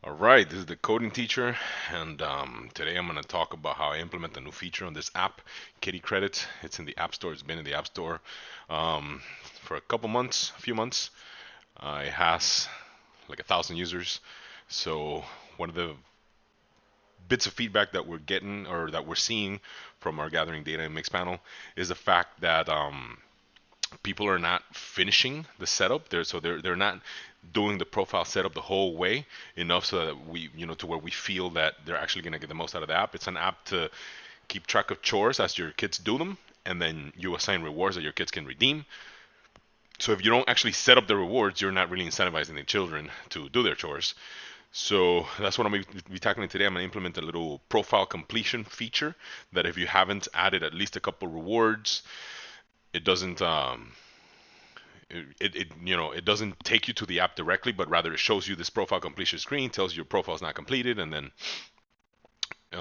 All right, this is the coding teacher, and today I'm going to talk about how I implement a new feature on this app, Kitty Credit. It's in the App Store. It's been in the App Store for a couple months, a few months. It has like 1,000 users. So one of the bits of feedback that we're getting or that we're seeing from our gathering data in Mixpanel is the fact that people are not finishing the setup. They're not doing the profile setup the whole way enough so that we to where we feel that they're actually going to get the most out of the app. It's an app to keep track of chores as your kids do them, and then you assign rewards that your kids can redeem. So if you don't actually set up the rewards, you're not really incentivizing the children to do their chores. So that's what I'm going to be tackling today. I'm going to implement a little profile completion feature that if you haven't added at least a couple rewards, it doesn't it doesn't take you to the app directly, but rather it shows you this profile completion screen, tells you your profile is not completed, and then it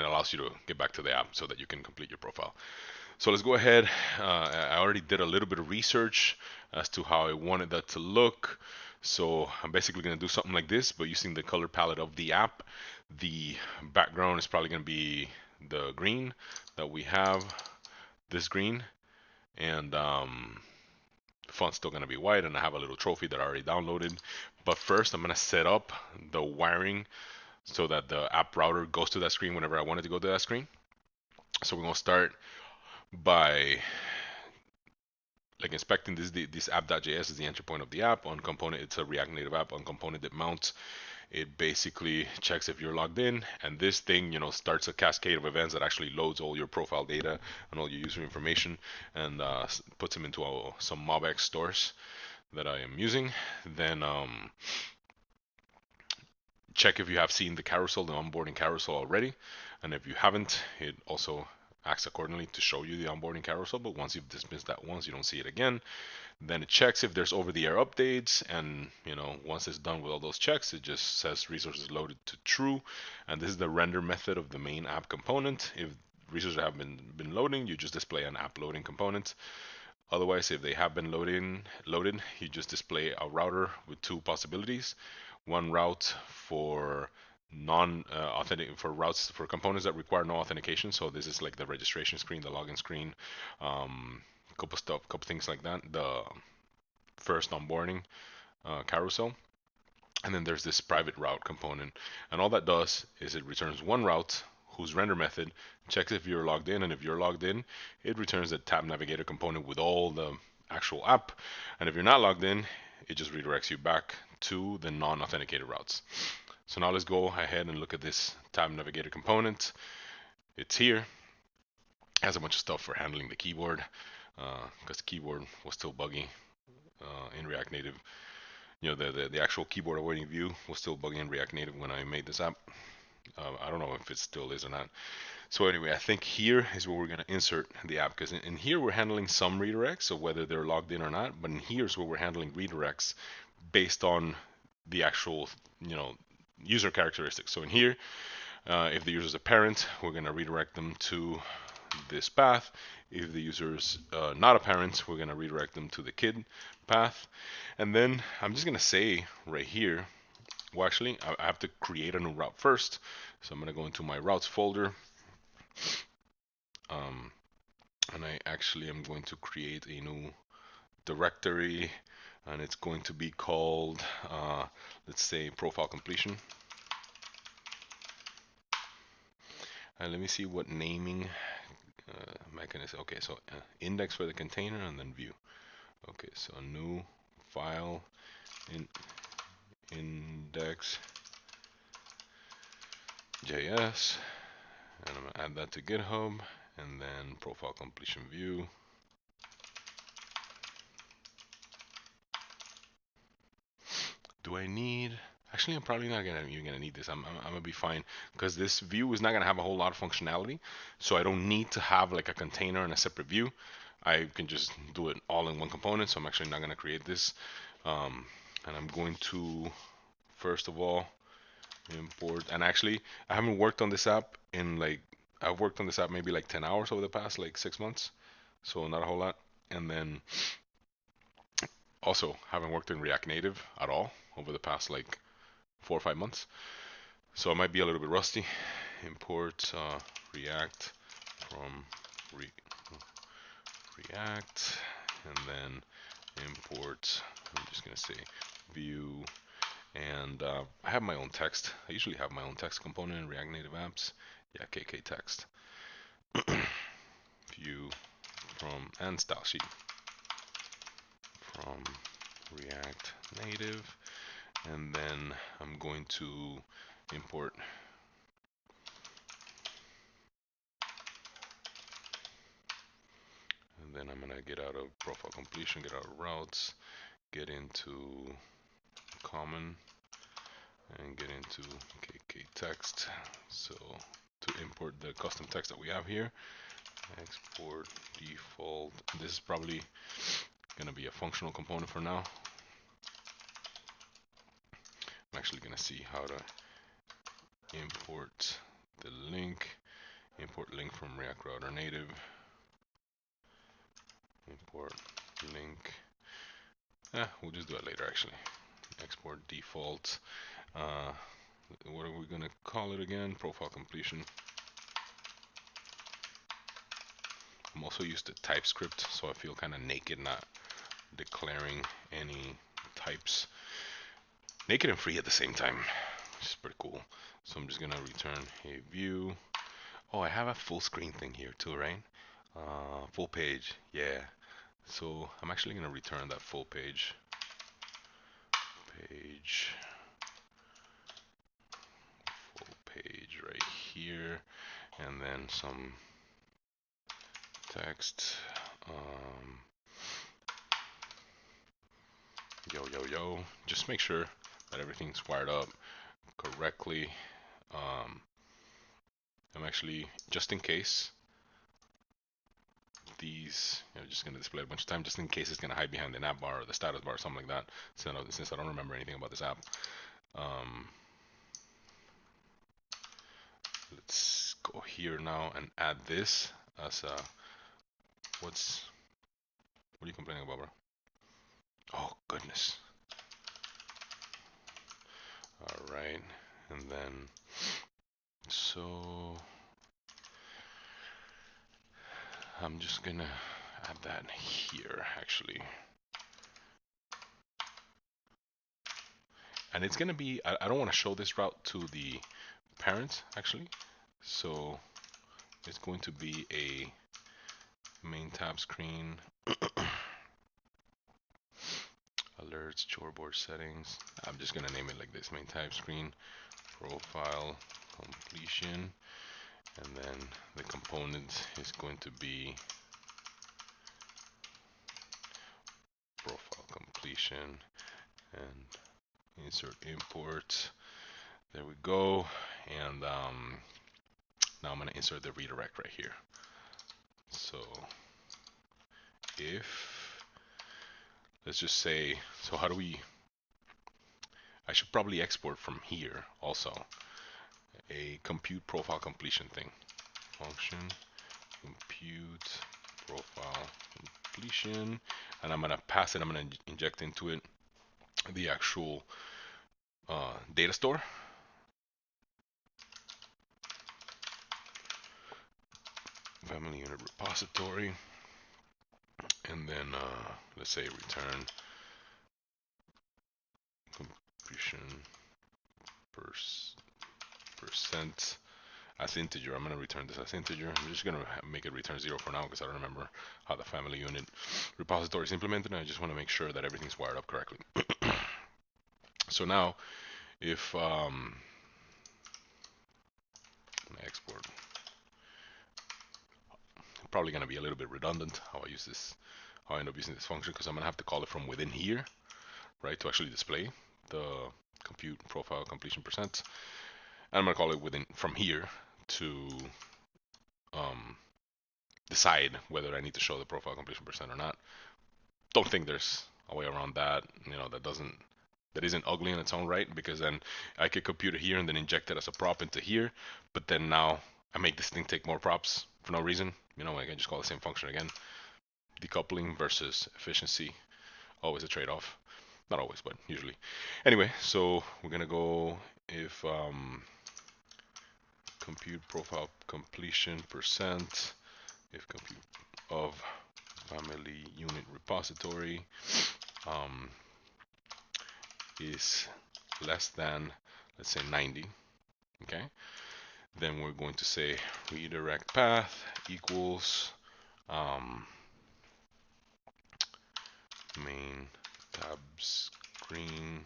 allows you to get back to the app so that you can complete your profile. So let's go ahead. I already did a little bit of research as to how I wanted that to look. So I'm basically going to do something like this, but using the color palette of the app. The background is probably going to be the green that we have, this green, and the font's still going to be white, and I have a little trophy that I already downloaded. But first, I'm going to set up the wiring so that the app router goes to that screen whenever I want it to go to that screen. So we're going to start by like inspecting this app.js is the entry point of the app. On component, it's a React Native app. On component, it mounts. It basically checks if you're logged in, and this thing, starts a cascade of events that actually loads all your profile data and all your user information, and puts them into some MobX stores that I am using. Then check if you have seen the carousel, the onboarding carousel already, and if you haven't, it also acts accordingly to show you the onboarding carousel. But once you've dismissed that once, you don't see it again. Then it checks if there's over-the-air updates, and once it's done with all those checks, it just says resources loaded to true, and this is the render method of the main app component. If resources have been loading, you just display an app loading component. Otherwise, if they have been loaded, you just display a router with two possibilities. One route for non-authentic for routes for components that require no authentication. So this is like the registration screen, the login screen, couple things like that. The first onboarding carousel, and then there's this private route component, and all that does is it returns one route whose render method checks if you're logged in, and if you're logged in, it returns the tab navigator component with all the actual app, and if you're not logged in, it just redirects you back to the non-authenticated routes. So now let's go ahead and look at this tab navigator component. It's here. It has a bunch of stuff for handling the keyboard because the keyboard was still buggy in React Native. The actual keyboard awaiting view was still buggy in React Native when I made this app. I don't know if it still is or not. So anyway, I think here is where we're going to insert the app, because in here we're handling some redirects, so whether they're logged in or not, but in here is where we're handling redirects based on the actual user characteristics. So in here, if the user is a parent, we're going to redirect them to this path. If the user's not a parent, we're going to redirect them to the kid path. And then I'm just going to say right here, well, actually, I have to create a new route first. So I'm going to go into my routes folder. And I actually am going to create a new directory, and it's going to be called, let's say, profile completion. And let me see what naming mechanism. Okay, so index for the container and then view. Okay, so new file in index JS, and I'm gonna add that to GitHub, and then profile completion view. Do I need? Actually, I'm probably not even gonna need this. I'm gonna be fine because this view is not gonna have a whole lot of functionality, so I don't need to have like a container and a separate view. I can just do it all in one component. So I'm actually not gonna create this, and I'm going to first of all import. And actually, I haven't worked on this app in like I've worked on this app maybe like 10 hours over the past like 6 months, so not a whole lot. And then also haven't worked in React Native at all over the past like 4 or 5 months. So I might be a little bit rusty. Import React from React, and then import, I'm just going to say view, and I have my own text. I usually have my own text component in React Native Apps. Yeah, KK text. View from, and style sheet from React Native, and then I'm going to import, and then I'm gonna get out of profile completion, get out of routes, get into common, and get into KK text. So to import the custom text that we have here, export default. This is probably gonna be a functional component for now. I'm actually gonna see how to import the link. Import link from React Router Native. Import link. We'll just do it later actually. Export default. What are we gonna call it again? Profile completion. I'm also used to TypeScript, so I feel kind of naked not declaring any types. Naked and free at the same time, which is pretty cool. So I'm just gonna return a view. Oh, I have a full screen thing here too, right? Full page, yeah. So I'm actually gonna return that full page. Full page right here, and then some text. Yo. Just make sure that everything's wired up correctly. I'm actually, just in case, these, just gonna display a bunch of time, just in case it's gonna hide behind the nav bar or the status bar or something like that, since I don't remember anything about this app. Let's go here now and add this as a, what are you complaining about, bro? Oh, goodness. All right, and then, so I'm just gonna add that here, actually. And it's gonna be, I don't want to show this route to the parent, actually. So it's going to be a main tab screen, alerts, chorboard settings. I'm just gonna name it like this, main tab screen, profile completion, and then the component is going to be profile completion, and insert import. There we go. And now I'm gonna insert the redirect right here. So if, let's just say, so how do we, I should probably export from here also a compute profile completion thing. Function compute profile completion, and I'm gonna pass it, I'm gonna inject into it the actual data store. Family unit repository, and then let's say return completion percent as integer. I'm going to return this as integer. I'm just going to make it return 0 for now because I don't remember how the family unit repository is implemented, and I just want to make sure that everything's wired up correctly. So now if export, probably going to be a little bit redundant how I use this, how I end up using this function, because I'm going to have to call it from within here, right, to actually display the compute profile completion percent. And I'm going to call it within from here to decide whether I need to show the profile completion percent or not. Don't think there's a way around that, that isn't ugly in its own right, because then I could compute it here and then inject it as a prop into here, but then now I make this thing take more props for no reason. I can just call the same function again. Decoupling versus efficiency, always a trade-off. Not always, but usually. Anyway, so we're gonna go if compute profile completion percent, if compute of family unit repository is less than, let's say, 90. Okay, then we're going to say redirect path equals main tab screen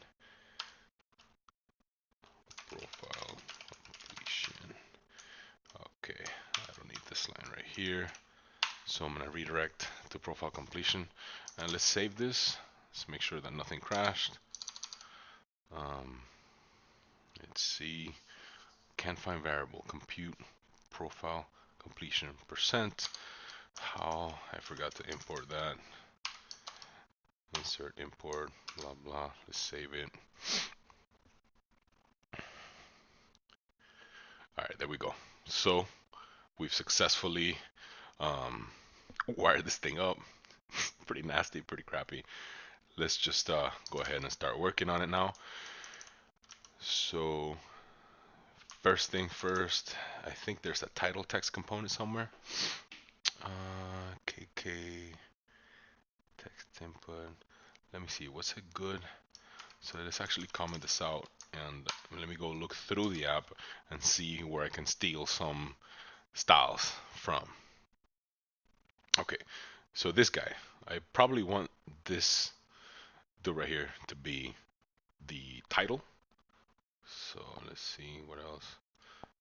profile completion. Okay, I don't need this line right here, so I'm gonna redirect to profile completion, and let's save this. Let's make sure that nothing crashed. Let's see, can't find variable, compute profile completion percent. How, I forgot to import that. Insert import, blah blah. Let's save it. All right, there we go. So we've successfully wired this thing up. Pretty nasty, pretty crappy. Let's just go ahead and start working on it now. So first thing first, I think there's a title text component somewhere. KK text input. Let me see, what's a good? So let's actually comment this out, and let me go look through the app and see where I can steal some styles from. Okay, so this guy, I probably want this dude right here to be the title. So let's see what else.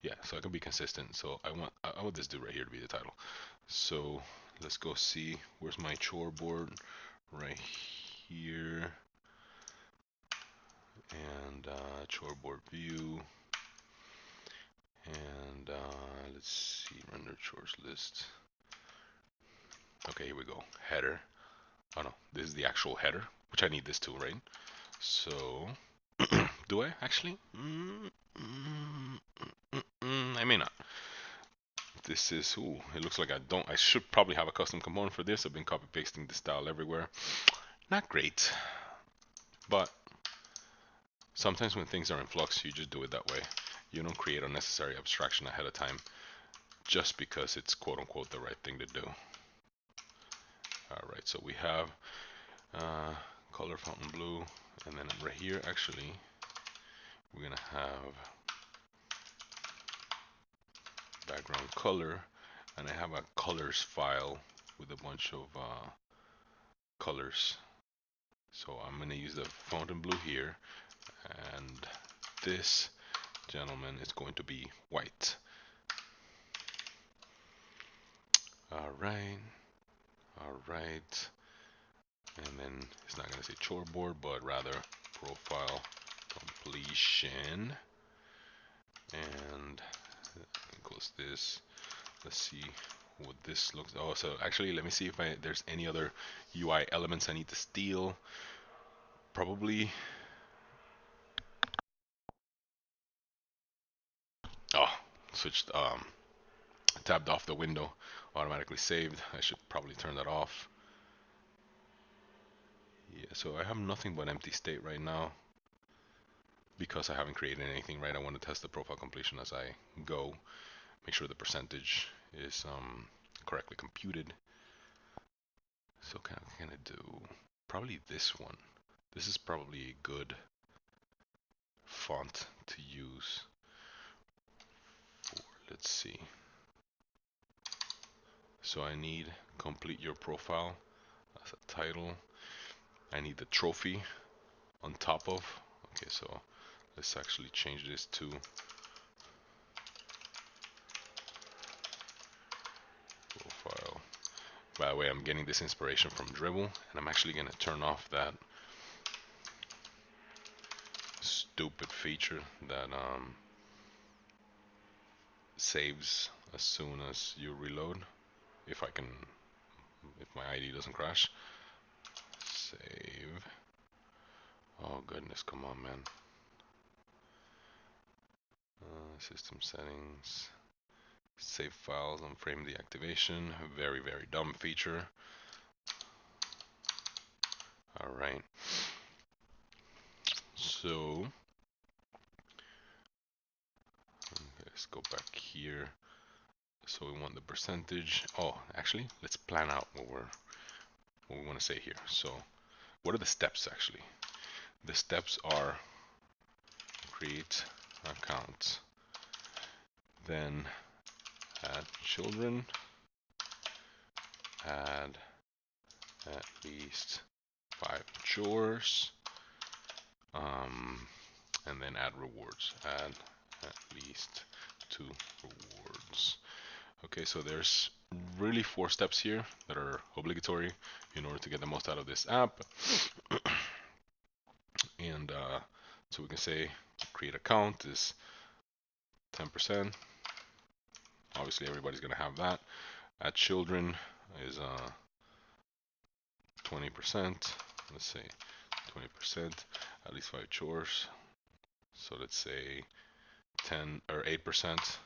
Yeah, so I can be consistent. So I want this dude right here to be the title. So let's go see, where's my chore board? Right here. And chore board view. And let's see, render chores list. Okay, here we go. Header. Oh no, this is the actual header, which I need this too, right? So, do I actually? I may not. This is, ooh, it looks like I don't. I should probably have a custom component for this. I've been copy pasting this style everywhere. Not great, but sometimes when things are in flux, you just do it that way. You don't create unnecessary abstraction ahead of time just because it's quote unquote the right thing to do. All right, so we have color fountain blue, and then right here, actually, we're gonna have background color, and I have a colors file with a bunch of colors. So I'm gonna use the fountain blue here, and this gentleman is going to be white. All right, all right, and then it's not gonna say chore board, but rather profile completion, and close this. Let's see what this looks. Oh, so actually, let me see if there's any other UI elements I need to steal. Probably. Oh, switched. Tabbed off the window, automatically saved. I should probably turn that off. Yeah, so I have nothing but empty state right now because I haven't created anything, right? I want to test the profile completion as I go. Make sure the percentage is correctly computed. So can I do probably this one? This is probably a good font to use for, let's see. So I need complete your profile as a title. I need the trophy on top of. Okay, so let's actually change this to profile. By the way, I'm getting this inspiration from Dribble, and I'm actually going to turn off that stupid feature that saves as soon as you reload. If my ID doesn't crash. Save. Oh goodness, come on, man. System settings. Save files on frame deactivation. Very, very dumb feature. All right. So let's go back here. So we want the percentage. Oh, actually, let's plan out what we want to say here. So what are the steps actually? The steps are create account, then add children, add at least 5 chores, and then add rewards. Add at least 2 rewards. Okay, so there's really 4 steps here that are obligatory in order to get the most out of this app. And so we can say create account is 10%. Obviously everybody's gonna have that. Add children is 20%. Let's say 20%, at least 5 chores. So let's say 10 or 8%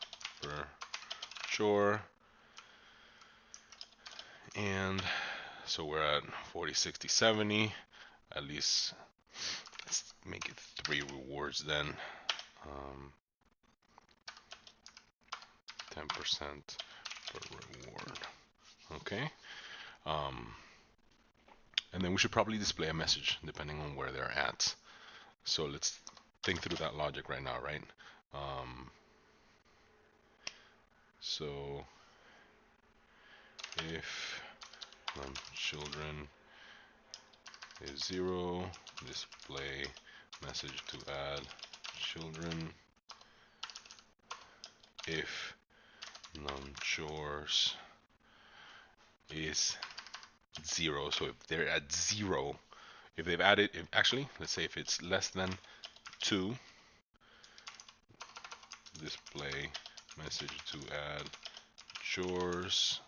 per chore. And so we're at 40, 60, 70. At least let's make it 3 rewards then. 10% per reward. Okay. And then we should probably display a message depending on where they're at. So let's think through that logic right now, right? So if children is 0, display message to add children. If none chores is 0, so if they're at 0, if they've added, actually, let's say if it's less than 2, display message to add chores.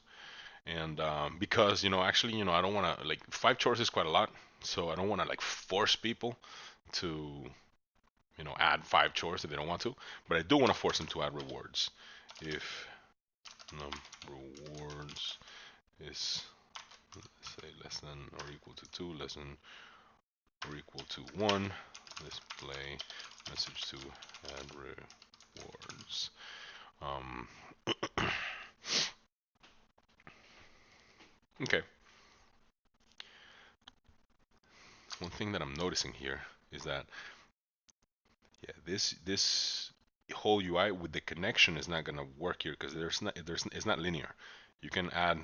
And because actually I don't want to, like, 5 chores is quite a lot, so I don't want to like force people to add 5 chores if they don't want to, but I do want to force them to add rewards. If rewards is, let's say, less than or equal to 2, less than or equal to 1, display message to add rewards. Okay. One thing that I'm noticing here is that, yeah, this whole UI with the connection is not gonna work here because it's not linear. You can add,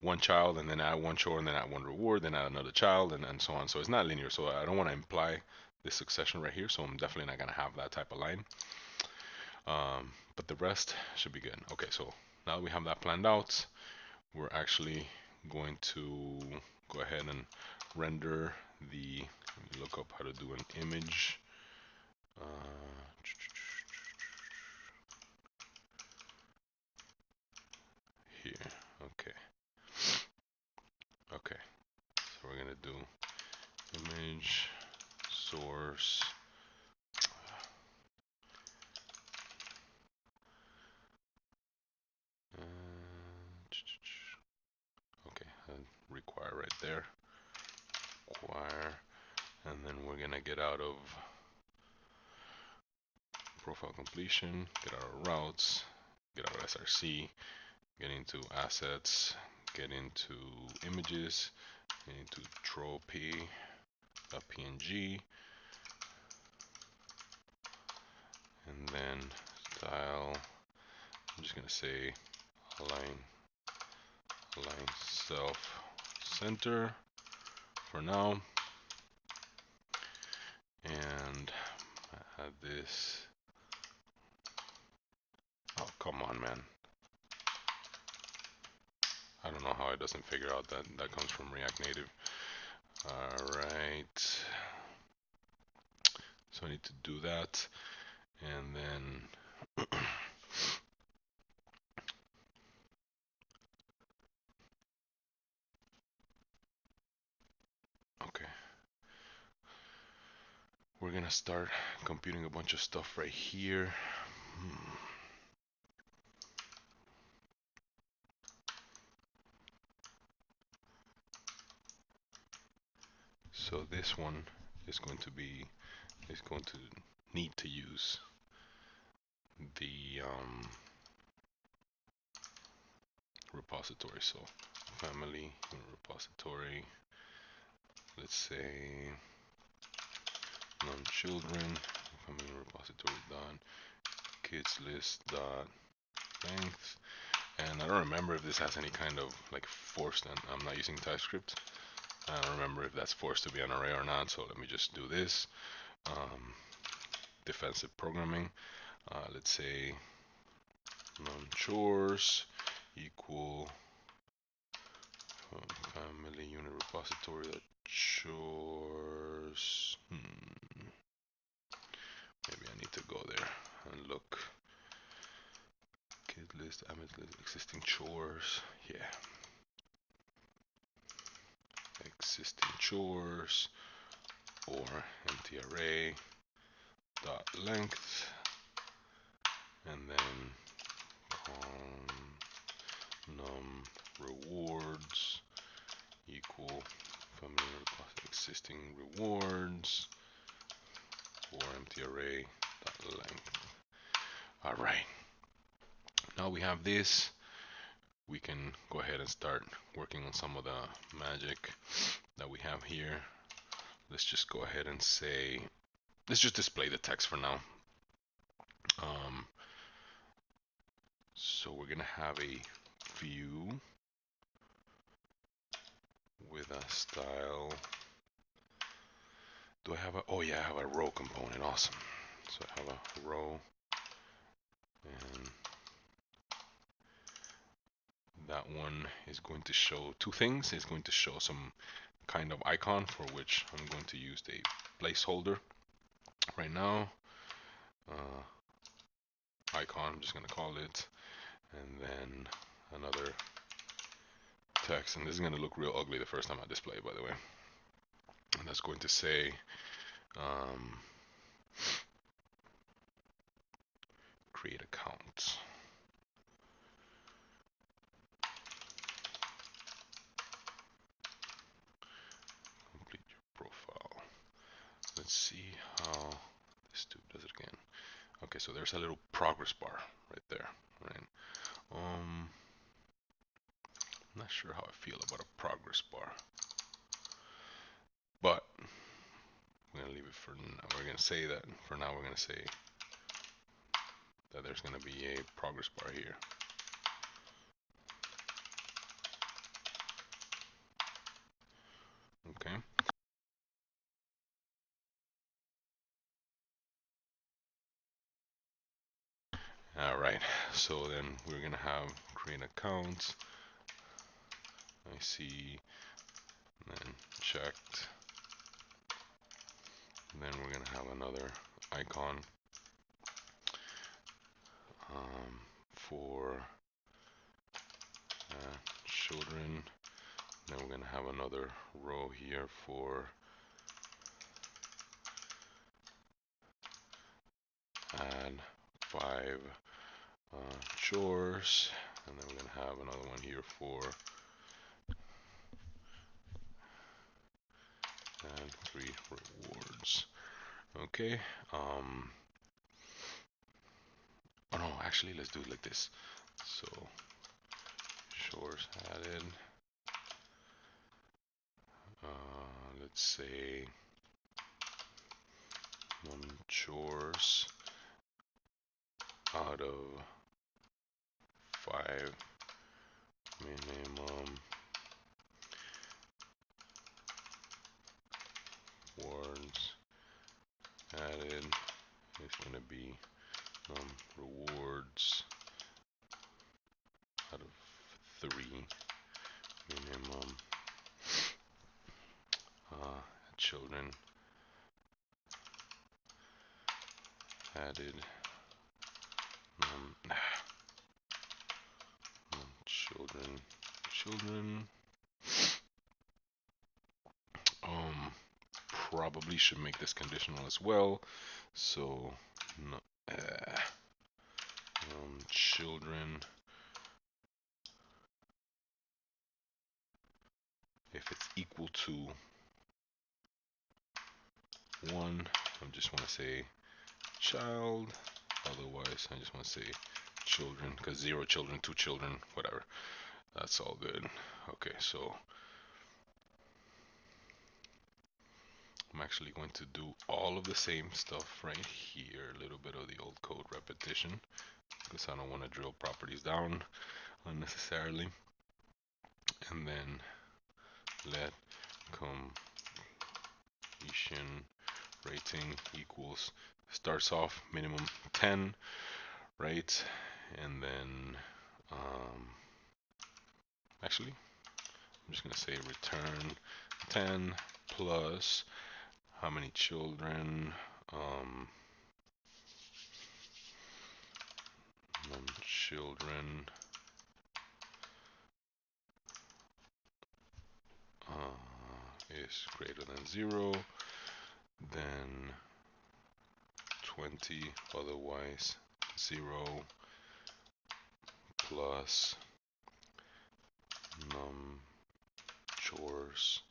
1 child and then add 1 chore and then add 1 reward, then add another child and so on. So it's not linear. So I don't want to imply this succession right here. So I'm definitely not gonna have that type of line. But the rest should be good. Okay, so now that we have that planned out, we're actually going to go ahead and render the, let me look up how to do an image. Here, okay. Okay, so we're gonna do image source. Okay, require right there. Require, and then we're gonna get out of profile completion, get out of routes, get out of SRC, get into assets, get into images, get into tropy.png, and then style, I'm just gonna say align self center for now, and add this. Oh, come on, man. I don't know how it doesn't figure out that that comes from React Native. Alright. So I need to do that. And then okay. We're gonna start computing a bunch of stuff right here. So this one is going to be is going to need to use the repository. So family repository, let's say non-children, family repository dot kids list dot length. And I don't remember if this has any kind of like forced, and I'm not using TypeScript. I don't remember if that's forced to be an array or not, so let me just do this. Defensive programming, let's say non-chores equal family unit repository that chores. Maybe I need to go there and look. Kid list, existing chores. Yeah. Existing chores or empty array dot length, and then num rewards equal family existing rewards or empty array dot length. All right, now we have this. We can go ahead and start working on some of the magic that we have here. Let's just go ahead and say, let's just display the text for now. So we're gonna have a view with a style. Do I have a, oh yeah, I have a row component, awesome. So I have a row, and that one is going to show two things. It's going to show some kind of icon for which I'm going to use a placeholder right now. Icon, I'm just gonna call it, and then another text, and this is gonna look real ugly the first time I display it, by the way. And that's going to say create account. Complete your profile. Let's see how this dude does it again. Okay, so there's a little progress bar right there, right? I'm not sure how I feel about a progress bar, but we're gonna leave it for now. We're gonna say that for now. We're gonna say that there's gonna be a progress bar here. Okay. All right. So then we're gonna have create account. I see. And then checked. And then we're gonna have another icon for children. Then we're gonna have another row here for add 5 chores, and then we're gonna have another one here for add 3 rewards. Okay. Oh no, actually, let's do it like this. So chores added. Let's say chores out of 5 minimum words added is going to be rewards out of 3 minimum children added children probably should make this conditional as well. So children, if it's equal to 1, I just want to say child. Otherwise, I just want to say children, because 0 children, 2 children, whatever. That's all good. Okay, so I'm actually going to do all of the same stuff right here. A little bit of the old code repetition, because I don't want to drill properties down unnecessarily. And then let completion rating equals, starts off minimum 10, right? And then actually I'm just gonna say return 10 plus how many children, children is greater than 0, then 20, otherwise 0, plus num chores.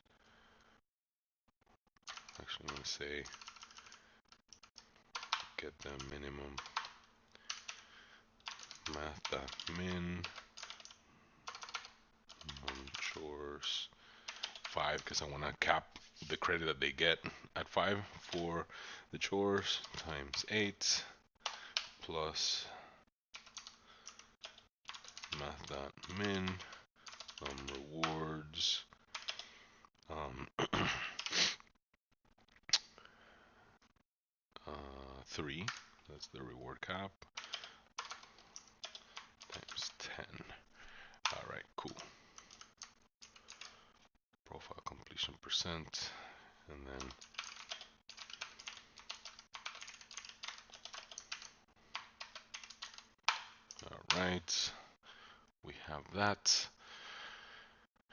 Actually, I'm going to say get the minimum math.min num chores 5, because I want to cap the credit that they get at 5 for the chores, times 8 plus math.min rewards 3, that's the reward cap, times 10. All right, cool. Profile completion percent, and then all right, we have that.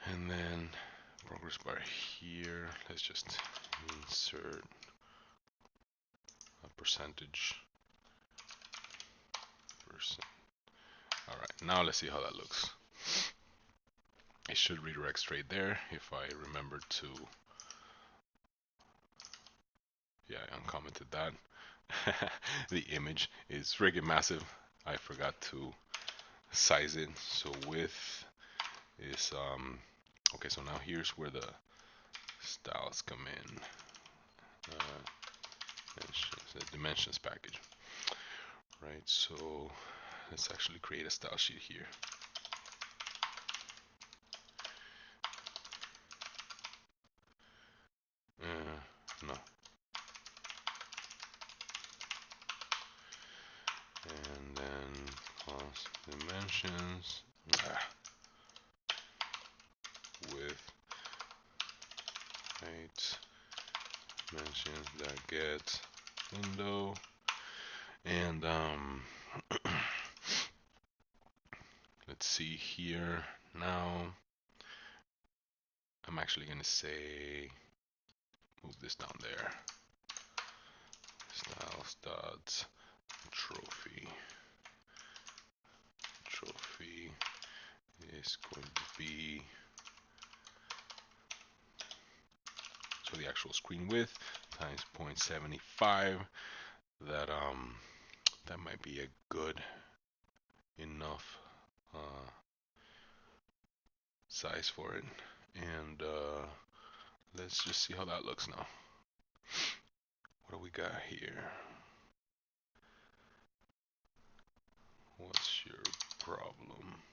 And then progress bar here, let's just insert a percentage. All right, now let's see how that looks. It should redirect straight there if I remember to. Yeah, I uncommented that. The image is friggin' massive. I forgot to size it. So width is okay, so now here's where the styles come in. The dimensions package. Right, so let's actually create a style sheet here. No. And then cost dimensions with height dimensions that get window, and let's see here. Now I'm actually gonna say move this down there. Styles dot trophy is going to be, so the actual screen width times 0.75. That might be a good enough size for it. And let's just see how that looks now. What do we got here? What's your problem?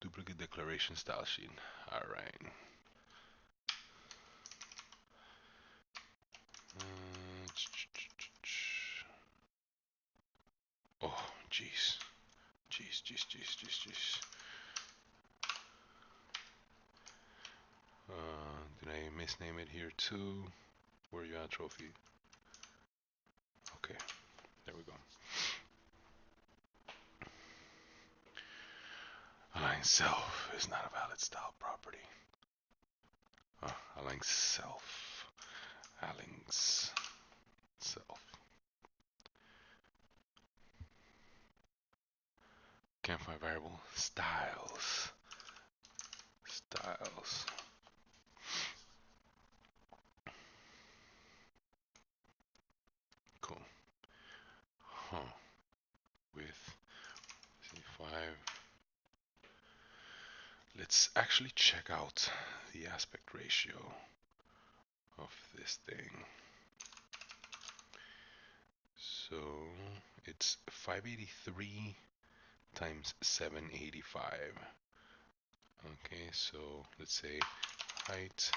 Duplicate declaration style sheet. All right. Oh, jeez. Jeez. Did I misname it here too? Where you at, trophy? Okay, there we go. Align self is not a valid style property. Align self. Aligns self. Can't find variable styles. let's actually check out the aspect ratio of this thing. So it's 583 times 785. Okay, so let's say height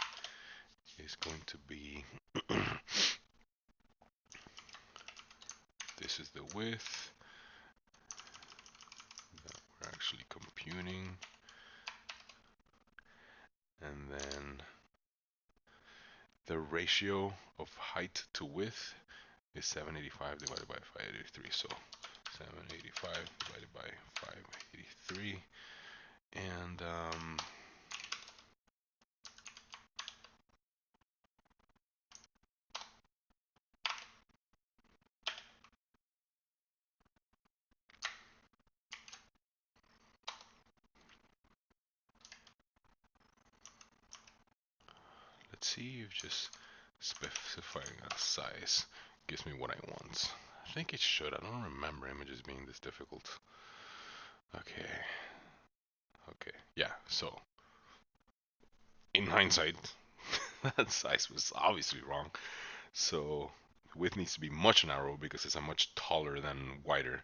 is going to be this is the width that we're actually computing, and then the ratio of height to width is 785 divided by 583. So 785 divided by 583, and let's see if just specifying a size gives me what I want. I think it should. I don't remember images being this difficult. Okay. Okay. Yeah. So in hindsight, that size was obviously wrong. So width needs to be much narrower because it's a much taller than wider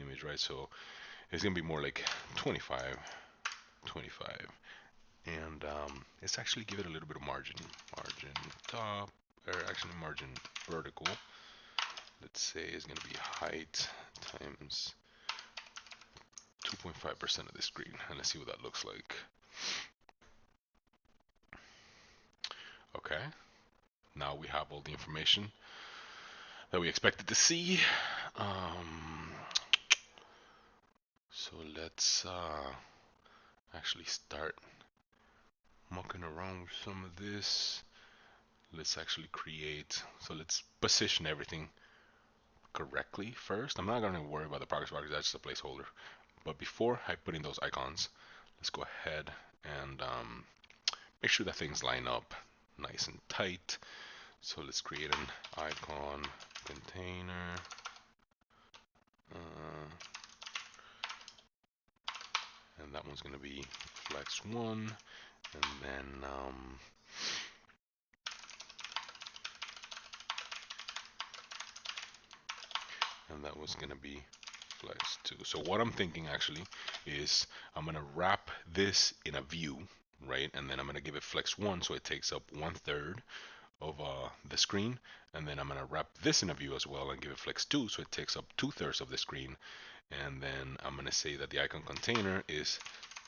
image, right? So it's gonna be more like 25, 25. And let's actually give it a little bit of margin. Margin top, or actually margin vertical. Let's say it's going to be height times 2.5% of the screen. And let's see what that looks like. Okay. Now we have all the information that we expected to see. So let's actually start mucking around with some of this. Let's actually create, so let's position everything correctly first. I'm not going to worry about the progress bar because that's just a placeholder. But before I put in those icons, let's go ahead and make sure that things line up nice and tight. So let's create an icon container. And that one's going to be flex1. And then that was going to be flex2. So what I'm thinking actually is I'm going to wrap this in a view, right? And then I'm going to give it flex1 so it takes up 1/3 of the screen. And then I'm going to wrap this in a view as well and give it flex2 so it takes up 2/3 of the screen. And then I'm going to say that the icon container is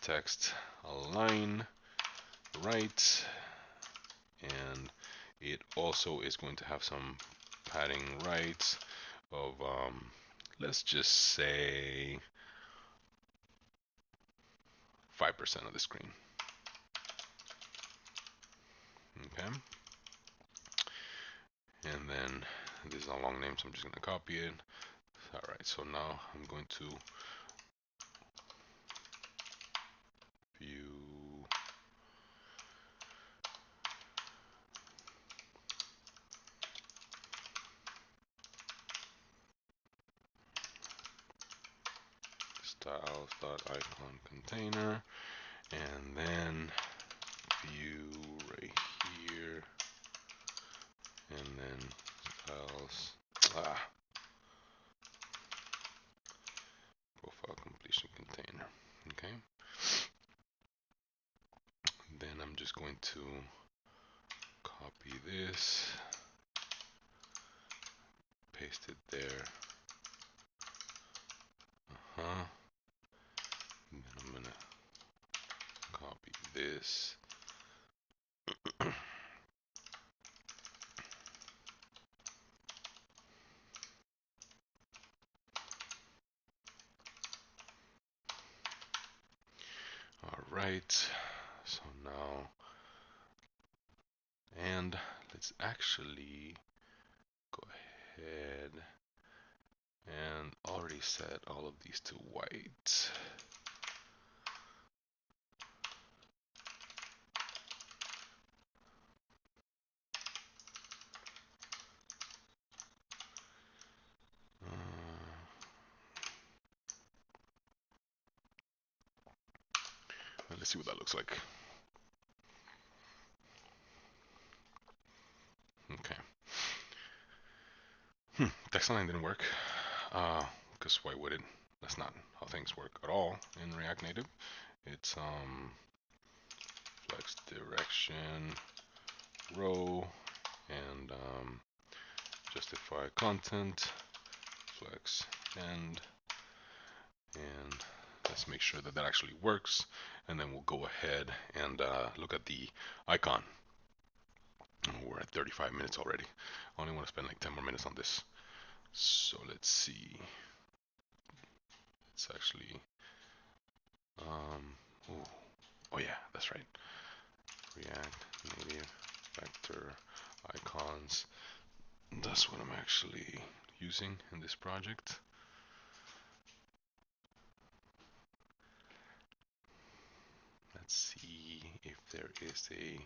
text align right, and it also is going to have some padding right of let's just say 5% of the screen. Okay, and then this is a long name, so I'm just going to copy it. All right, so now I'm going to view styles.icon container, and then view right here, and then styles profile completion container. Okay, then I'm just going to copy this, paste it there. And then I'm gonna copy this. All right, so now, and let's actually go ahead and already set all of these to white. let's see what that looks like. Okay. Text line didn't work. Because why would it? That's not how things work at all in React Native. It's flex direction row and justify content flex end, and let's make sure that that actually works, and then we'll go ahead and look at the icon. We're at 35 minutes already. I only want to spend like 10 more minutes on this. So let's see. It's actually oh yeah, that's right. React Native Vector icons. That's what I'm actually using in this project. Let's see if there is a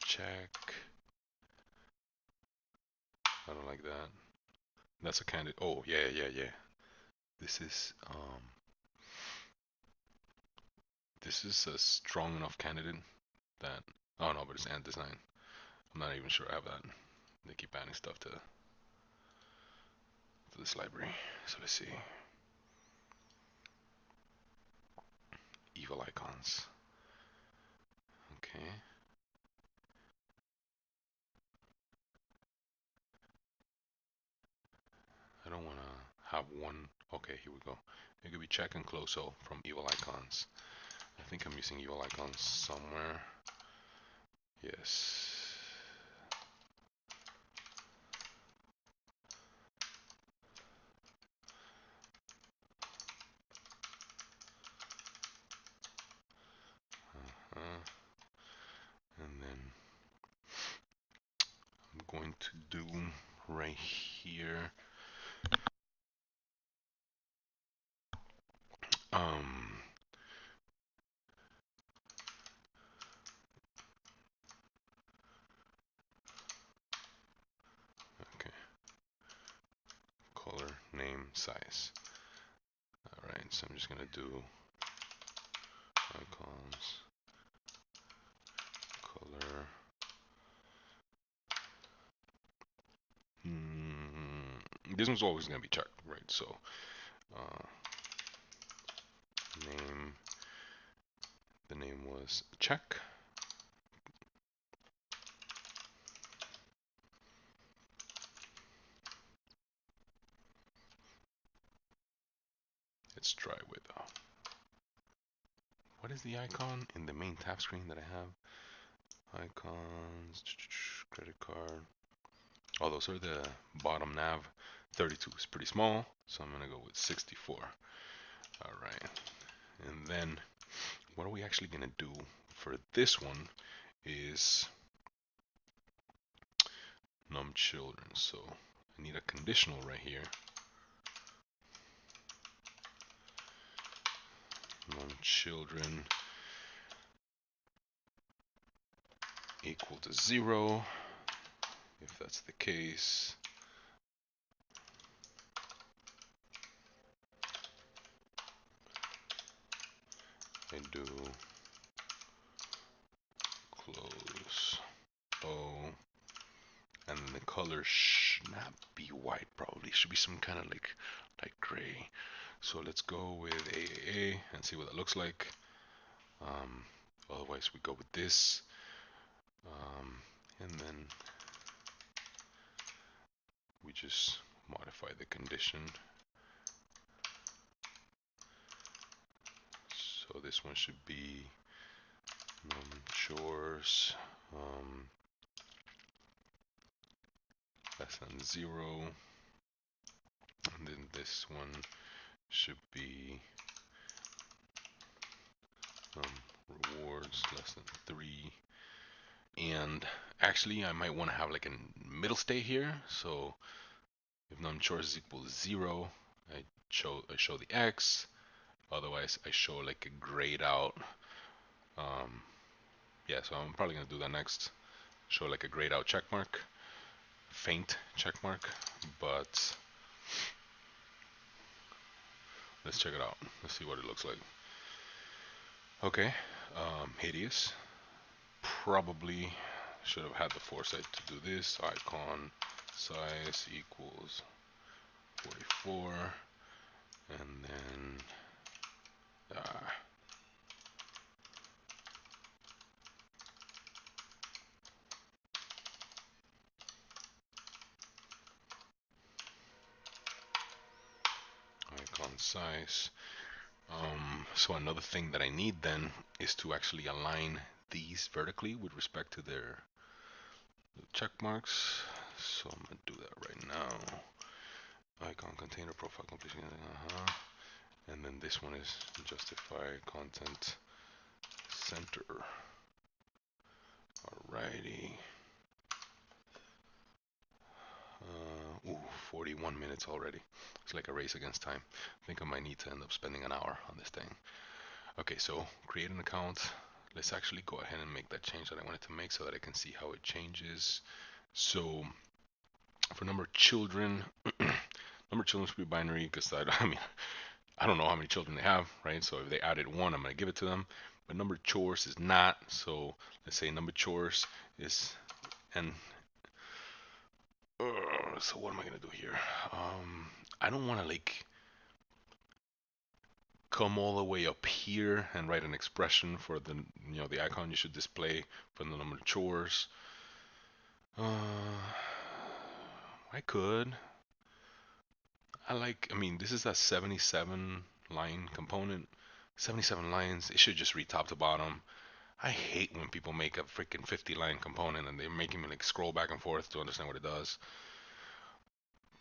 check. I don't like that. That's a candidate. Oh yeah. This is a strong enough candidate that, oh no, but it's and design. I'm not even sure I have that. They keep adding stuff to this library. So let's see. Evil icons. Okay. I don't want to have one. Okay, here we go. It could be check and close O from evil icons. I think I'm using evil icons somewhere. Yes. And then I'm going to do right here. Okay. Color, name, size. All right. So I'm just gonna do icons, color. This one's always gonna be checked, right? So name. The name was check. It's dry with. What is the icon in the main tab screen that I have? Icons, credit card. Oh, those are the bottom nav. 32 is pretty small, so I'm gonna go with 64. All right, and then what are we actually gonna do for this one is num children. So I need a conditional right here. Num children equal to 0. If that's the case, I do close O, and then the color should not be white, probably should be some kind of like light gray. So let's go with AAA and see what that looks like. Otherwise we go with this, and then we just modify the condition. So this one should be chores less than 0, and then this one should be rewards less than 3. And actually I might want to have like a middle state here. So if num chores is equal to 0, I show the X. Otherwise I show like a grayed out. Yeah, so I'm probably gonna do that next. Show like a grayed out check mark, faint check mark, but let's check it out. Let's see what it looks like. Okay, hideous. Probably should have had the foresight to do this. Icon size equals 44, and then icon size. So another thing that I need then is to actually align these vertically with respect to their check marks. So I'm gonna do that right now. Icon container profile completion. And then this one is justify content center. Alrighty. 41 minutes already. It's like a race against time. I think I might need to end up spending an hour on this thing. Okay, so create an account. Let's actually go ahead and make that change that I wanted to make so that I can see how it changes. So for number of children, number of children should be binary because I mean, I don't know how many children they have, right? So if they added one, I'm gonna give it to them. But number of chores is not. So let's say number of chores is, and so what am I gonna do here? I don't want to like come all the way up here and write an expression for the the icon you should display for the number of chores. I could. I mean, this is a 77 line component. 77 lines. It should just read top to bottom. I hate when people make a freaking 50 line component and they're making me like scroll back and forth to understand what it does.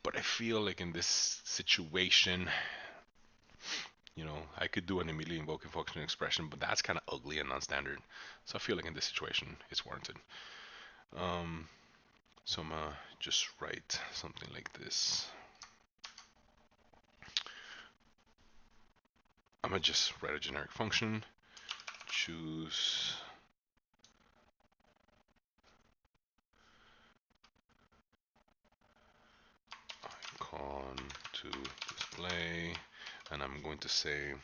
But I feel like in this situation, I could do an immediately invoking function expression, but that's kind of ugly and non-standard. So I feel like in this situation, it's warranted. So I'm gonna just write something like this. I'm gonna just write a generic function, choose icon to display, and I'm going to say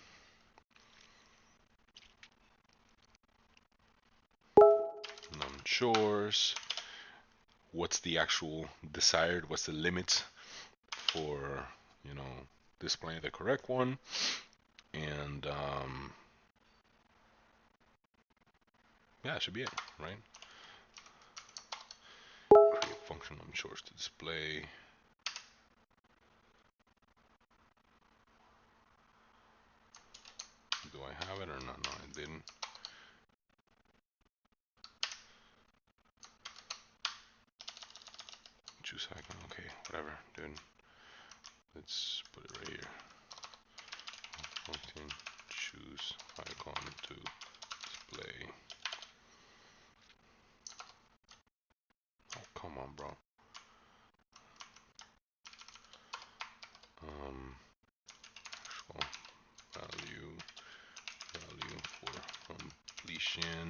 num chores. What's the actual desired? What's the limit for displaying the correct one? And yeah, that should be it, right? Create function num chores to display. Do I have it or not? No, I didn't. Choose icon. Okay, whatever, dude. Let's put it right here. Function choose icon to display. Oh, come on, bro. Actual value for completion.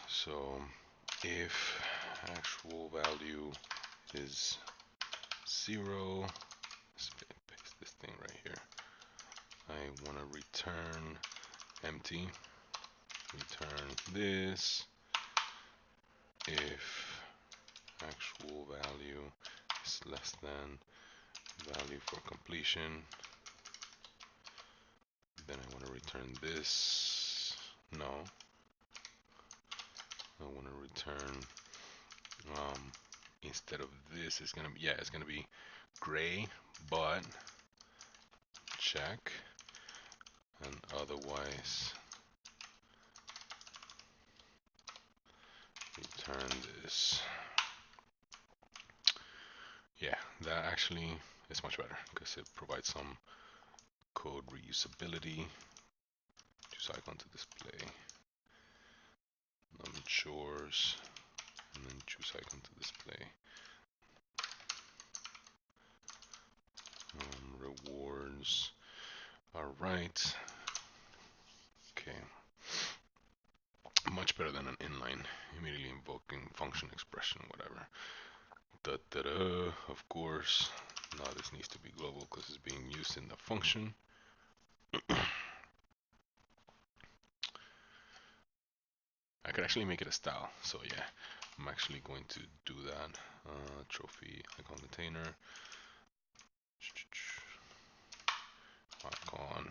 So if actual value is 0, let's paste this thing right here. I want to return empty. Return this if actual value is less than value for completion. Then I want to return this. No. I want to return instead of this, it's gonna be gray, but check, and otherwise return this. Yeah, that actually is much better because it provides some code reusability. Choose icon to display. Num chores, and then choose icon to display. Rewards. All right. Okay. Much better than an inline, immediately invoking function expression, whatever. Of course. Now this needs to be global because it's being used in the function. I could actually make it a style. So yeah, I'm actually going to do that. Trophy icon container. Icon.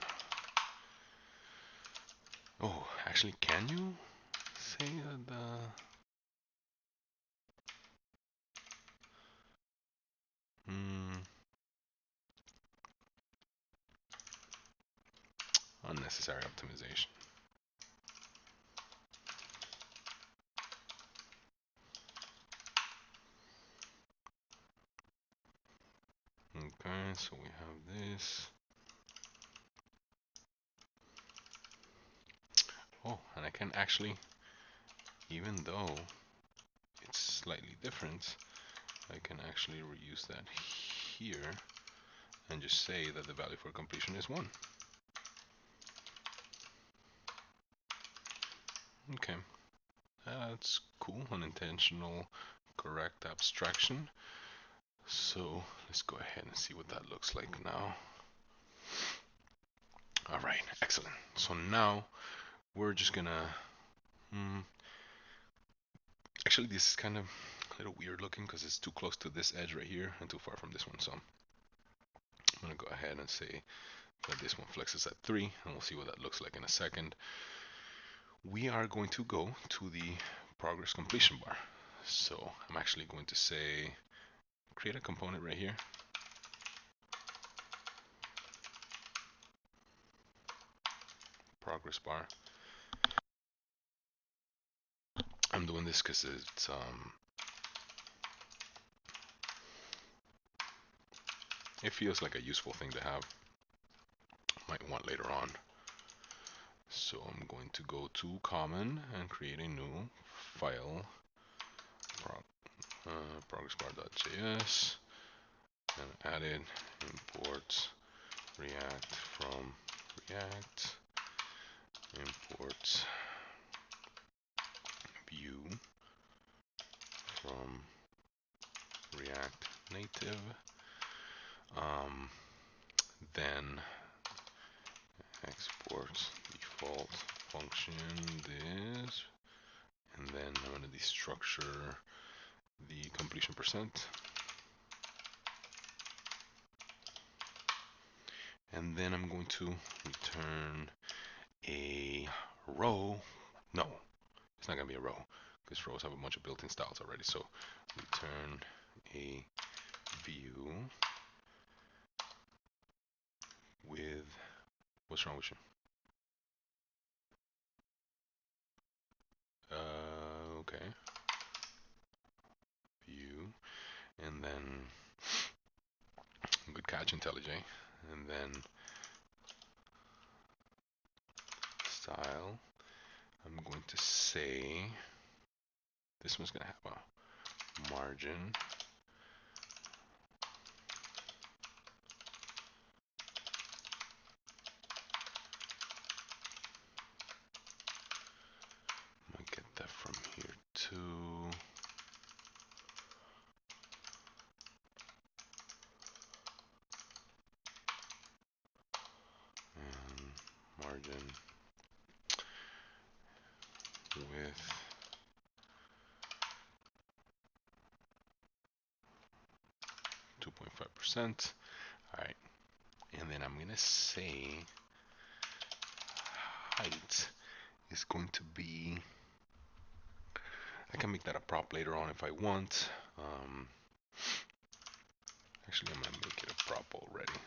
Oh, actually, can you say that unnecessary optimization? Okay, so we have this. Oh, and I can actually, even though it's slightly different, I can actually reuse that here and just say that the value for completion is 1. Okay, that's cool. Unintentional correct abstraction. So let's go ahead and see what that looks like now. All right, excellent. So now we're just gonna, actually this is kind of a little weird looking because it's too close to this edge right here and too far from this one. So I'm gonna go ahead and say that this one flexes at 3, and we'll see what that looks like in a second. We are going to go to the progress completion bar. So I'm actually going to say create a component right here. Progress bar. I'm doing this because it's it feels like a useful thing to have. Might want later on. So I'm going to go to common and create a new file, progressbar.js, and add it, import React from React, import view from React Native, then export default function this, and then I'm going to destructure the completion percent, and then I'm going to return a row. No, it's not going to be a row because rows have a bunch of built-in styles already. So return a view with, what's wrong with you? Okay. View, and then good catch, IntelliJ, and then style. I'm going to say this one's going to have a margin. I'm going to get that from here too. And margin with 2.5%. All right, and then I'm gonna say height is going to be, I can make that a prop later on if I want. Actually, I'm gonna make it a prop already,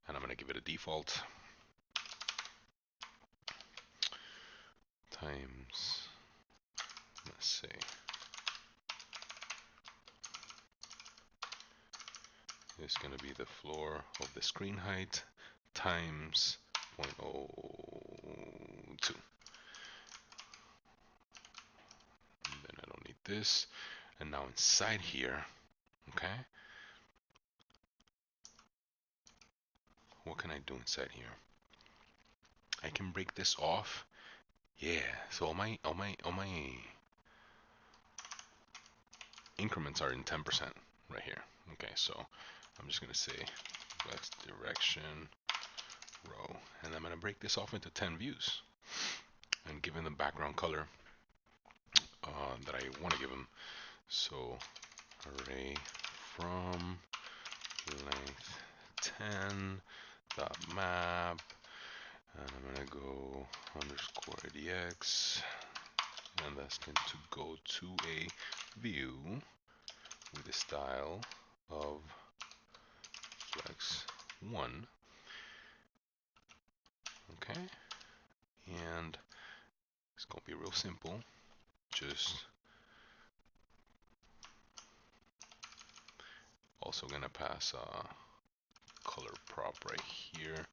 and I'm gonna give it a default times, let's say, is going to be the floor of the screen height times 0.02. And then I don't need this. And now inside here, okay, what can I do inside here? I can break this off. Yeah, so all my increments are in 10% right here. Okay, so I'm just gonna say flex direction row, and I'm going to break this off into 10 views and give him the background color that I want to give him. So array from length 10 dot map, and I'm going to go underscore idx, and that's going to go to a view with the style of flex 1. Okay, and it's going to be real simple. Just also going to pass a color prop right here.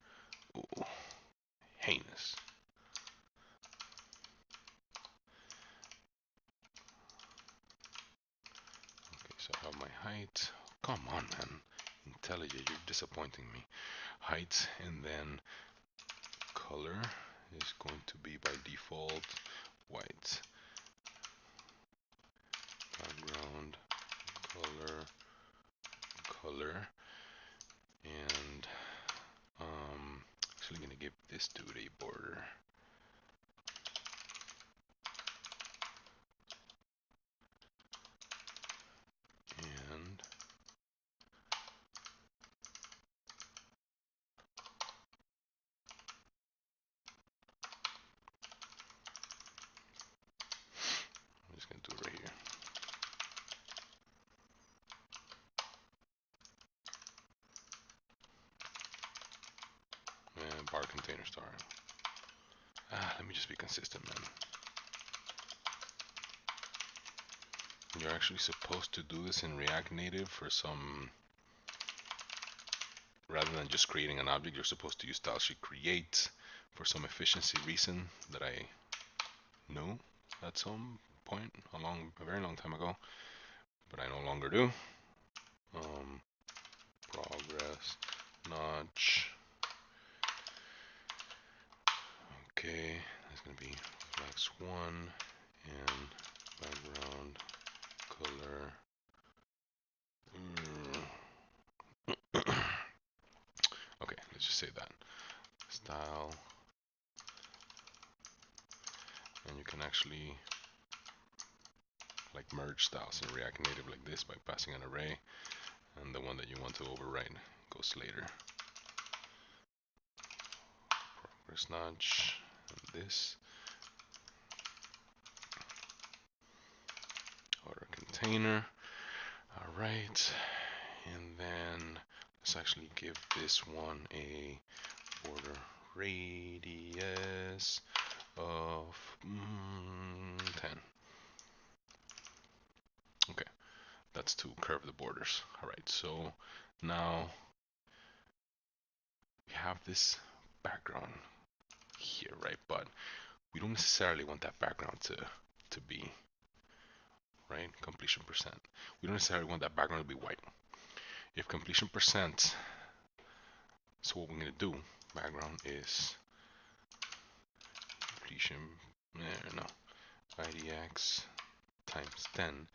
Ooh, heinous. Okay, so I have my height. Come on, man. IntelliJ, you're disappointing me. Height, and then color is going to be by default white. Background, color, and actually gonna give this dude a border. And I'm just gonna do it right here. And bar container star. Let me just be consistent, man. You're actually supposed to do this in React Native for some, rather than just creating an object, you're supposed to use stylesheet create for some efficiency reason that I knew at some point a very long time ago, but I no longer do. Progress notch. Okay, that's gonna be flex 1 and background color. Okay, let's just say that. Style. And you can actually like merge styles in React Native like this by passing an array, and the one that you want to overwrite goes later. Progress notch, and this. Order container. Alright, and then let's actually give this one a border radius of 10. Okay, that's to curve the borders. Alright, so now we have this background here, right? But we don't necessarily want that background to be, right, completion percent. We don't necessarily want that background to be white. If completion percent, so what we're going to do, background is completion, no, idx times 10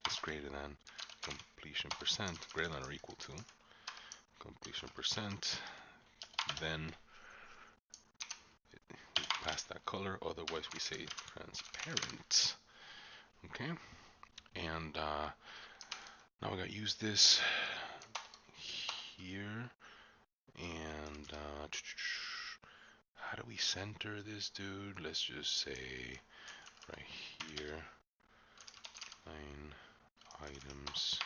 is greater than completion percent, greater than or equal to completion percent, then we pass that color, otherwise we say transparent. Okay, and now we gotta use this here, and how do we center this dude? Let's just say right here, line items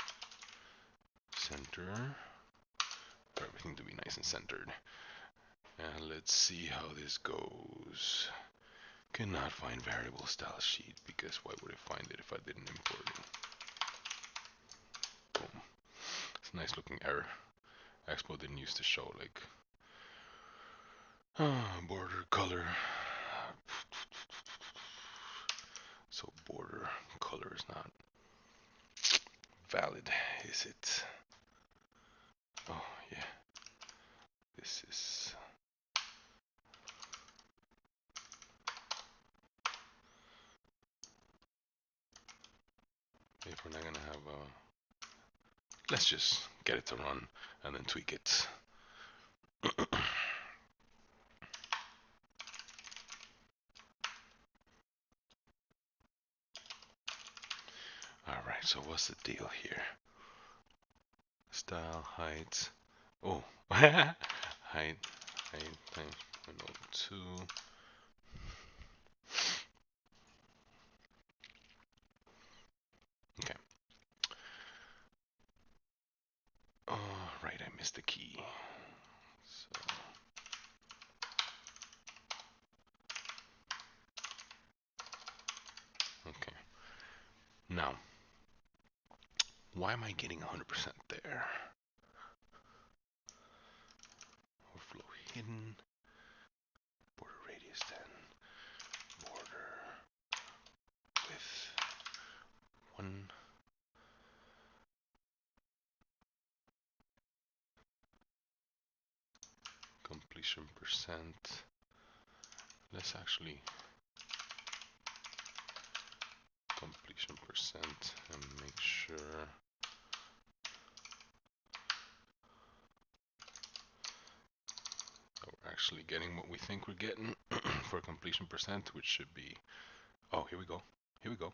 center, for everything to be nice and centered. And let's see how this goes. Cannot find variable style sheet, because why would it find it if I didn't import it? Boom. It's a nice looking error. Expo didn't used to show like border color. So border color is not valid, is it? Oh yeah, this is if we're not gonna have let's just get it to run and then tweak it. Alright, so what's the deal here? Style, height. Oh, height times 0.02. Okay. Oh, right, I missed the key. So, okay. Now, why am I getting 100% there? Overflow hidden. Border radius 10. Border width 1. Completion percent. Let's actually completion percent and make sure that we're actually getting what we think we're getting for completion percent, which should be, oh, here we go. Here we go.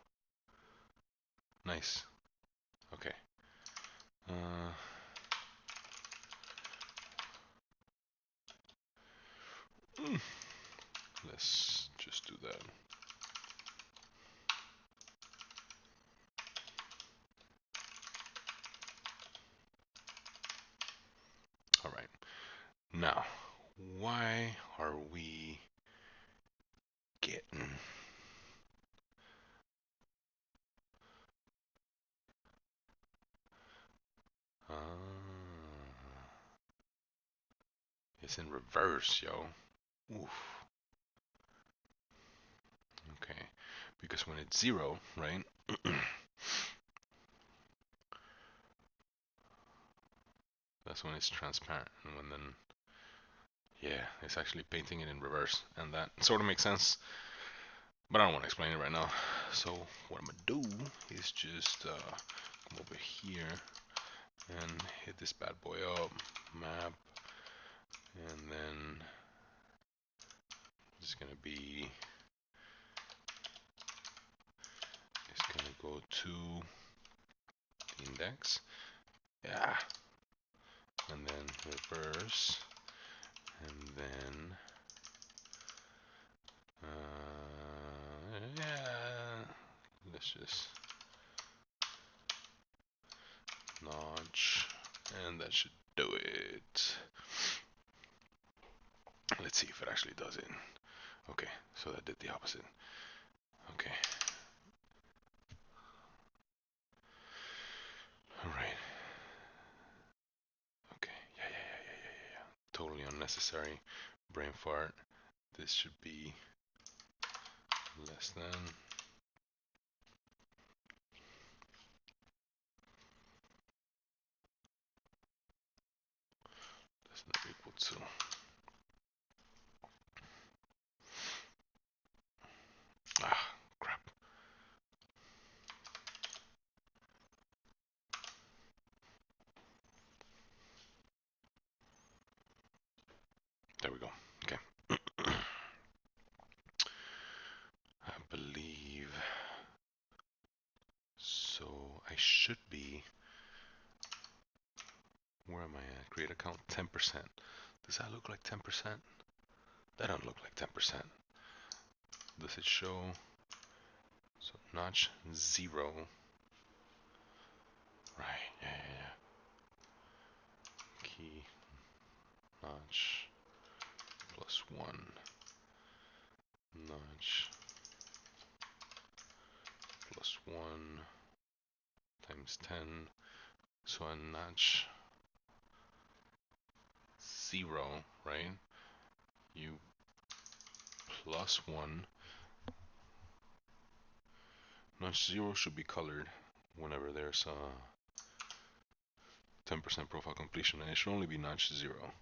Nice. Okay. Let's just do that. All right. Now, why are we getting it's in reverse, yo. Oof. Okay. Because when it's 0, right? That's when it's transparent, and when then, yeah, it's actually painting it in reverse, and that sort of makes sense. But I don't want to explain it right now. So what I'm gonna do is just come over here and hit this bad boy up, map, and then it's gonna be, it's gonna go to the index, yeah, and then reverse, and then yeah, let's just notch, and that should do it. Let's see if it actually does it. Okay, so that did the opposite. Okay. All right. Okay. Yeah. Totally unnecessary brain fart. This should be less than. That's not equal to. Ah, crap. There we go. Okay. I believe so. I should be. Where am I at? Create account 10%. Does that look like 10%? That don't look like 10%. Does it show? So notch 0. Right. Yeah. Key notch plus 1. Notch plus 1 times 10. So a notch 0, right? You plus 1. Notch 0 should be colored whenever there's a 10% profile completion, and it should only be notch 0.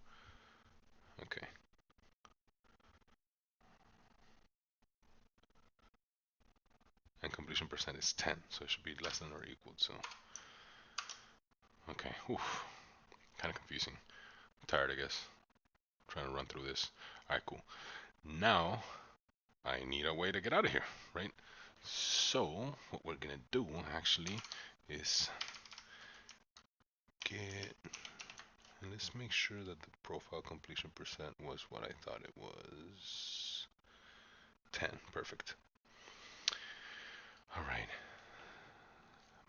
Okay. And completion percent is 10, so it should be less than or equal to. Okay. Oof. Kind of confusing. I'm tired, I guess. I'm trying to run through this. Alright, cool. Now, I need a way to get out of here, right? So, what we're gonna do actually is get, and let's make sure that the profile completion percent was what I thought it was. 10. Perfect. All right.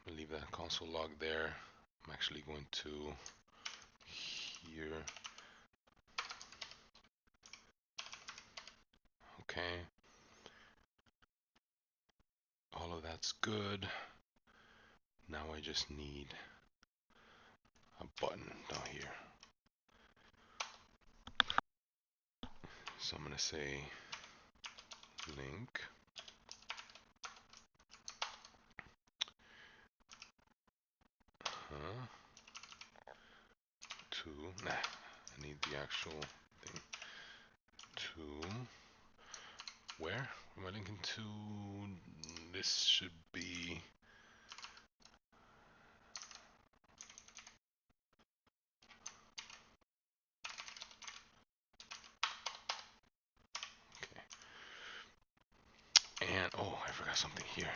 I'm gonna leave that console log there. I'm actually going to here. Okay. All of that's good. Now I just need a button down here. So I'm gonna say link to, I need the actual thing, to where am I linking to? This should be okay. And oh, I forgot something here.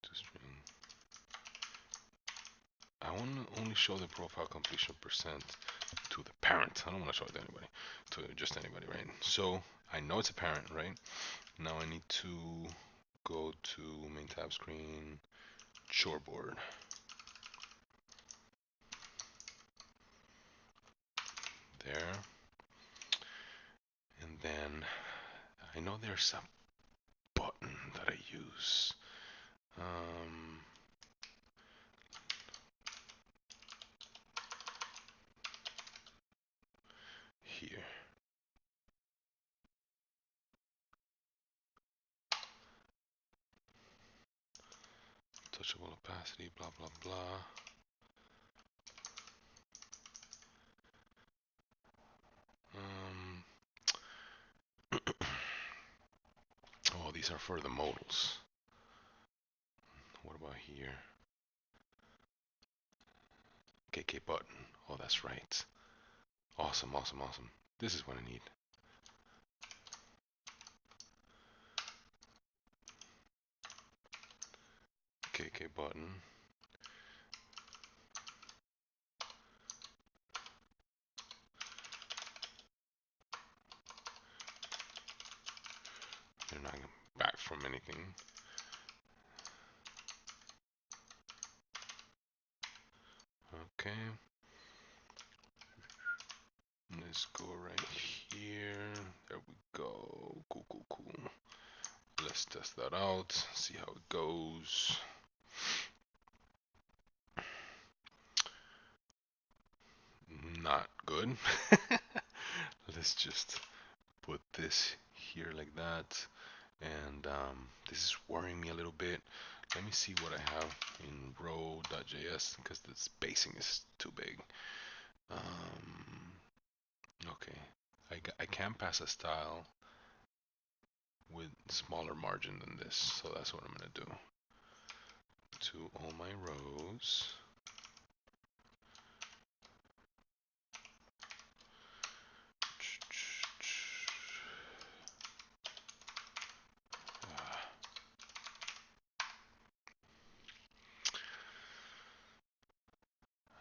To string. I want to only show the profile completion percent to the parent. I don't want to show it to anybody, to just anybody, right? So I know it's a parent, right? Now I need to go to main tab screen, shortboard. There. And then I know there's a button that I use. Here. Touchable opacity, blah, blah, blah. Oh, these are for the modals. What about here? KK button. Oh, that's right. Awesome, awesome, awesome. This is what I need. KK button. They're not back from anything. Okay. Let's go right here. There we go. Cool, cool, cool. Let's test that out. See how it goes. Not good. Let's just put this here like that. And this is worrying me a little bit. Let me see what I have in row.js because the spacing is too big. Okay, I can pass a style with smaller margin than this, so that's what I'm gonna do. To all my rows.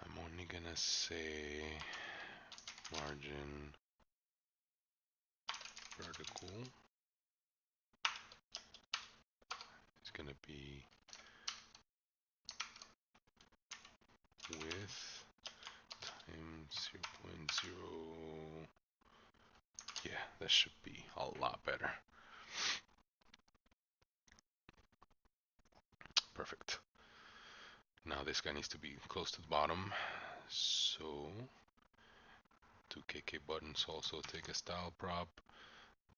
I'm only gonna say margin vertical is gonna be width times 0.0. Yeah, that should be a lot better. Perfect. Now this guy needs to be close to the bottom. So 2KK buttons also take a style prop.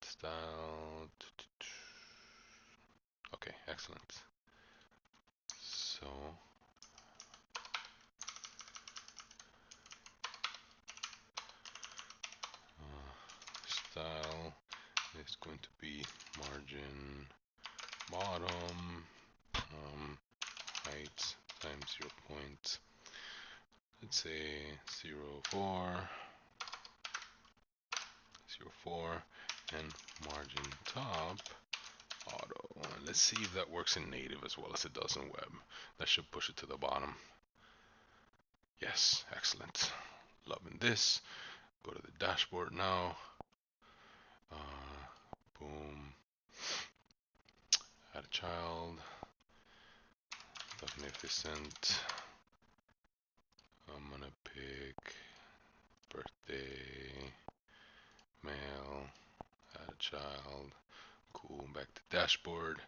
Style. Okay, excellent. So style is going to be margin bottom height times 0. Let's say 0.4, and margin top auto. Let's see if that works in native as well as it does in web. That should push it to the bottom. Yes, excellent. Loving this. Go to the dashboard now. Boom. Add a child. Magnificent. I'm gonna pick birthday, male, add a child. Cool. Back to dashboard.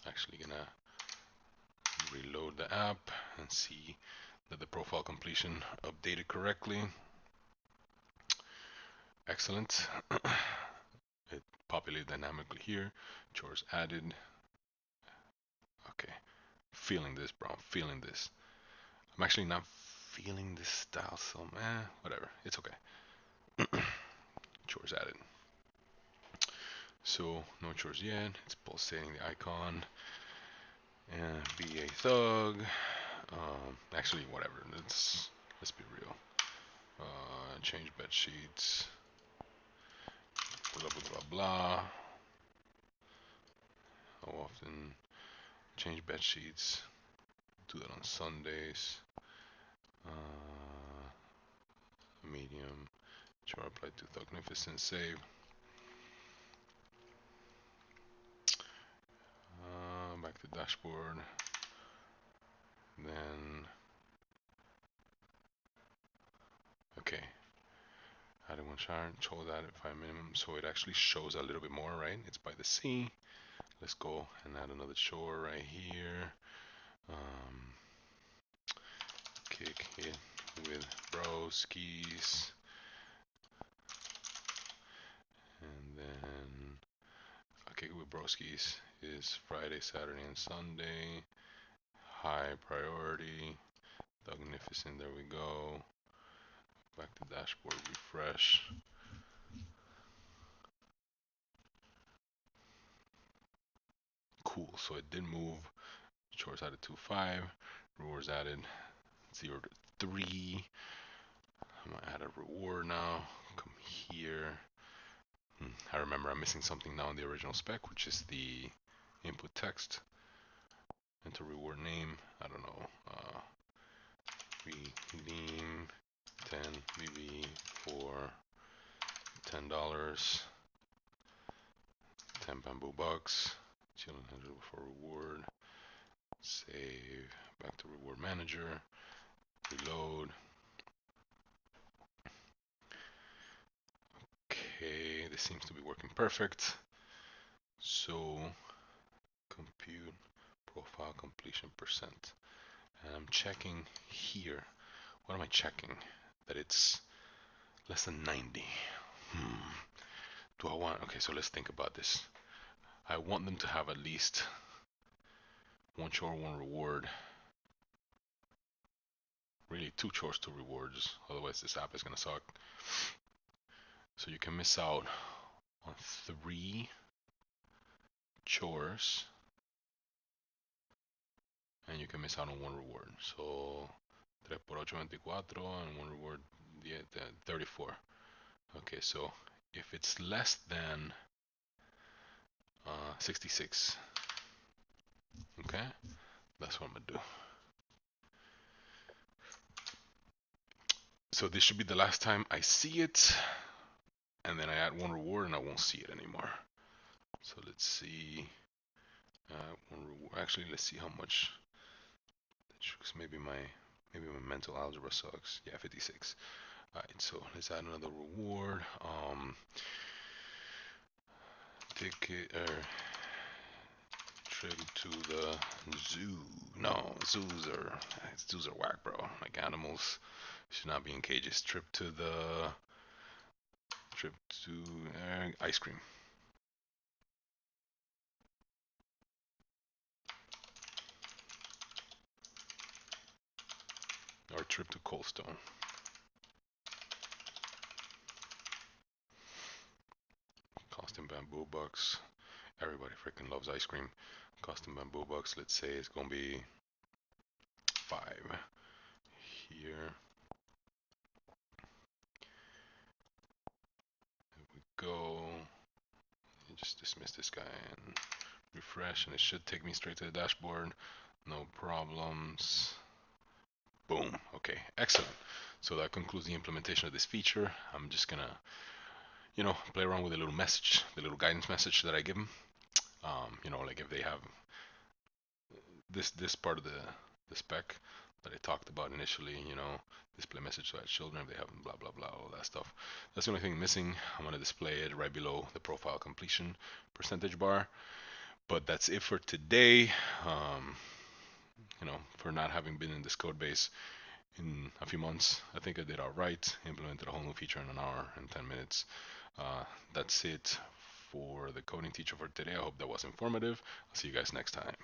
Actually gonna reload the app and see that the profile completion updated correctly. Excellent. It populated dynamically here. Chores added. Okay. Feeling this, bro. I'm feeling this. I'm actually not feeling this style, so whatever. It's okay. Chores added. So no chores yet. It's pulsating the icon. And be a thug. Actually, whatever. Let's be real. Change bed sheets. Blah blah blah blah. How often? Change bed sheets. Do that on Sundays. Medium. Chore applied to Thugnificent. Save. Back to dashboard. Then okay. Added one chart. Chose added 5 minimum, so it actually shows a little bit more, right? It's by the sea. Let's go and add another chore right here. Kick it with broskies. And then kick it with broskies is Friday, Saturday, and Sunday. High priority. Magnificent. There we go. Back to dashboard. Refresh. Cool. So it did move. Chores added 2-5. Rewards added 0 to 3. I'm gonna add a reward now. Come here. I remember I'm missing something now in the original spec, which is the input text. Enter reward name. I don't know. Redeem 10 BB for $10. 10 bamboo bucks. Chilling 100 for reward. Save. Back to reward manager. Reload. Okay, this seems to be working perfect. So compute profile completion percent. And I'm checking here. What am I checking? That it's less than 90. Do I want, okay, so let's think about this. I want them to have at least one chore, one reward. Really 2 chores, 2 rewards. Otherwise this app is gonna suck. So you can miss out on 3 chores. And you can miss out on 1 reward. So 3 por 8, 24, and 1 reward, 34. Okay, so if it's less than 66, okay, that's what I'm gonna do. So this should be the last time I see it, and then I add 1 reward and I won't see it anymore. So let's see. 1 reward. Actually, let's see how much. Maybe my mental algebra sucks. Yeah, 56. Alright, so let's add another reward. Ticket or trip to the zoo. No, zoos are whack, bro. Like animals should not be in cages. Trip to ice cream. Or trip to Coldstone. Costing bamboo bucks. Everybody freaking loves ice cream. Custom bamboo bucks, let's say it's gonna be 5 here. There we go. just dismiss this guy and refresh, and it should take me straight to the dashboard. No problems. Boom. Okay, excellent. So that concludes the implementation of this feature. I'm just gonna, play around with the little message, the little guidance message that I give them. Like if they have this part of the spec that I talked about initially, display message to our children if they have blah blah blah, all that stuff. That's the only thing missing. I'm gonna display it right below the profile completion percentage bar. But that's it for today. For not having been in this code base in a few months, I think I did all right. Implemented a whole new feature in an hour and 10 minutes. That's it for the coding teacher for today. I hope that was informative. I'll see you guys next time.